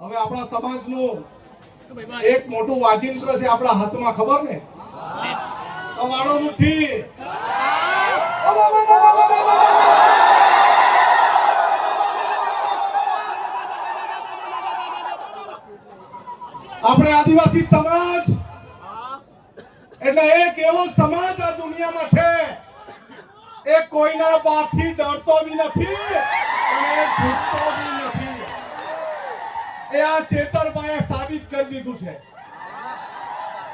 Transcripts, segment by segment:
હવે આપણા સમાજનું એક મોટું વાજિંત્ર છે આપણા હાથમાં, ખબર ને? વાળો મુઠ્ઠી આપણે આદિવાસી સમાજ એટલે એક એવો સમાજ આ દુનિયામાં છે એ કોઈના બાપથી ડરતો બી નથી અને ઝૂકતો બી નથી. એ આ ચેતરભાઈએ સાબિત કરી દીધું છે.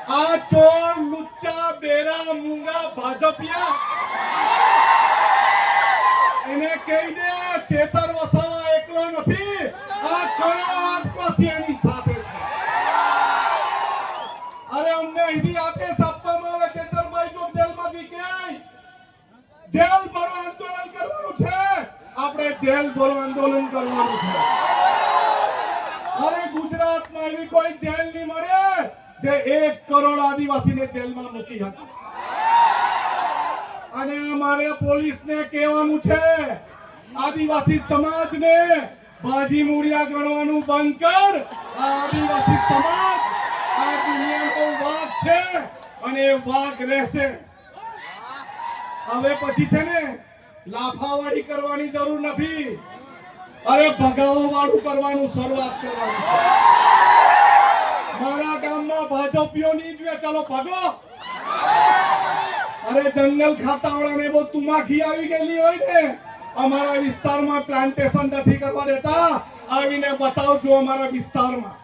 આ ચોર, લુચ્ચા, બેરા, મૂંગા, ભાજપિયા એને કહી દે ચેતર વસાવા એકલો નથી, આ કરોડો આદિવાસી એની સાથે છે. અરે અમને અહીંથી આદેશ આપવામાં આવે ચેતરભાઈ જો જેલમાંથી ક્યાંય જેલ ભરો આંદોલન કરવાનું છે, આપણે જેલ ભરો આંદોલન કરવાનું છે. અરે ગુજરાતમાં એવી કોઈ જેલ નહીં મળે જે 1 કરોડ આદિવાસીને જેલમાં મૂકી હતી. અને અમારે પોલીસને કહેવાનું છે, આદિવાસી સમાજને બાજી મૂળિયા ગણવાનું બંધ કર. આદિવાસી સમાજ આ દુનિયાનો વાઘ છે અને એ વાઘ રહેશે. હવે પછી છે ને લાફાવાડી કરવાની જરૂર નથી. અરે ભગાવો વાળું કરવાનું શરૂઆત કરવાની છે. મારા ગામમાં ભાજપીઓ નહીં જોઈએ, ચાલો ભાગો. અરે જંગલ ખાતાવાળાને બહુ તુમાખી આવી ગયેલી હોય ને, અમારા વિસ્તારમાં પ્લાન્ટેશન નથી કરવા દેતા, આવીને બતાવજો અમારા વિસ્તારમાં.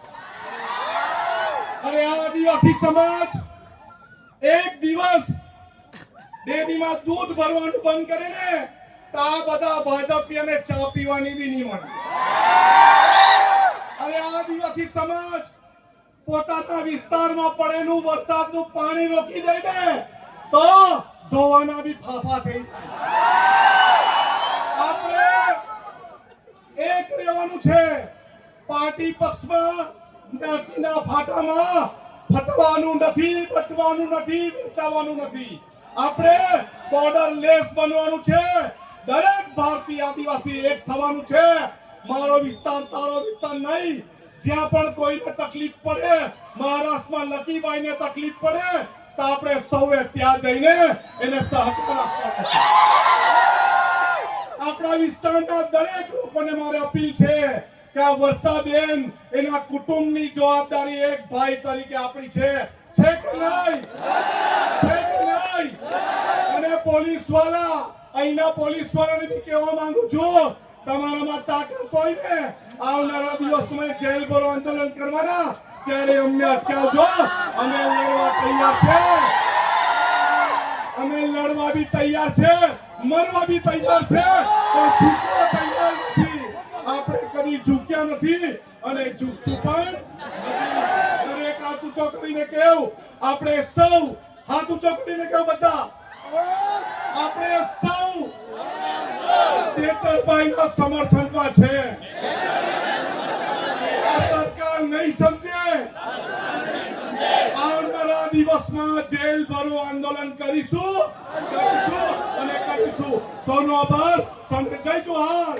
અરે આ આદિવાસી સમાજ એક દિવસ ડેરીમાં દૂધ ભરવાનું બંધ કરે ને તો આ બધા ભાજપીઓને ચા પીવાની બી નહીં મળે. અરે આદિવાસી સમાજ પોતાના વિસ્તારમાં પડેલું વરસાદનું પાણી રોકી દે ને તો ધોવાના બી ફાફા થઈ જાય. આપણે એક રહેવાનું છે. પાર્ટી પક્ષમાં જ્ઞાતિના ફાટામાં ફટવાનું નથી, બટવાનું નથી, વેચાવાનું નથી. આપણે બોર્ડર લેસ બનવાનું છે. દરેક ભારતીય આદિવાસી એક થવાનું છે. મારો વિસ્તાર તારો વિસ્તાર નહીં. જ્યાં પણ કોઈને તકલીફ પડે, મહારાષ્ટ્રમાં લકીભાઈને તકલીફ પડે તો આપણે સૌએ ત્યાં જઈને એને સહકાર આપવાનો છે. આપણા વિસ્તારના દરેક લોકોને મારી અપીલ છે કે આ વર્ષાબેન એના કુટુંબની જવાબદારી એક ભાઈ તરીકે આપણી છે કે નહીં? છે કે નહીં? અને પોલીસ વાળા, અહીંના પોલીસ વાળાને બી કહેવા માંગુ છું, તમારામાં તાકાત હોય ને આવનારા દિવસમાં જેલ ભરો આંદોલન કરવાના, ત્યારે અમને અટકાવજો. અમે લડવા તૈયાર છે. અમે લડવા બી તૈયાર છે, મરવા બી તૈયાર છે, પણ ઝૂકવા તૈયાર નથી. આપણે કદી ઝૂક્યા નથી અને ઝૂકશું પણ નથી. દરેક હાથ ઊંચો કરીને કહેવું, આપણે સૌ હાથ ઊંચો કરીને કહેવું બધા, આપણે સૌ ચેતરભાઈના સમર્થનમાં છે. આ સરકાર નહીં સમજે, આવનારા દિવસમાં જેલ ભરો આંદોલન કરીશું અને કરીશું. સૌનો આભાર. જય જોહાર.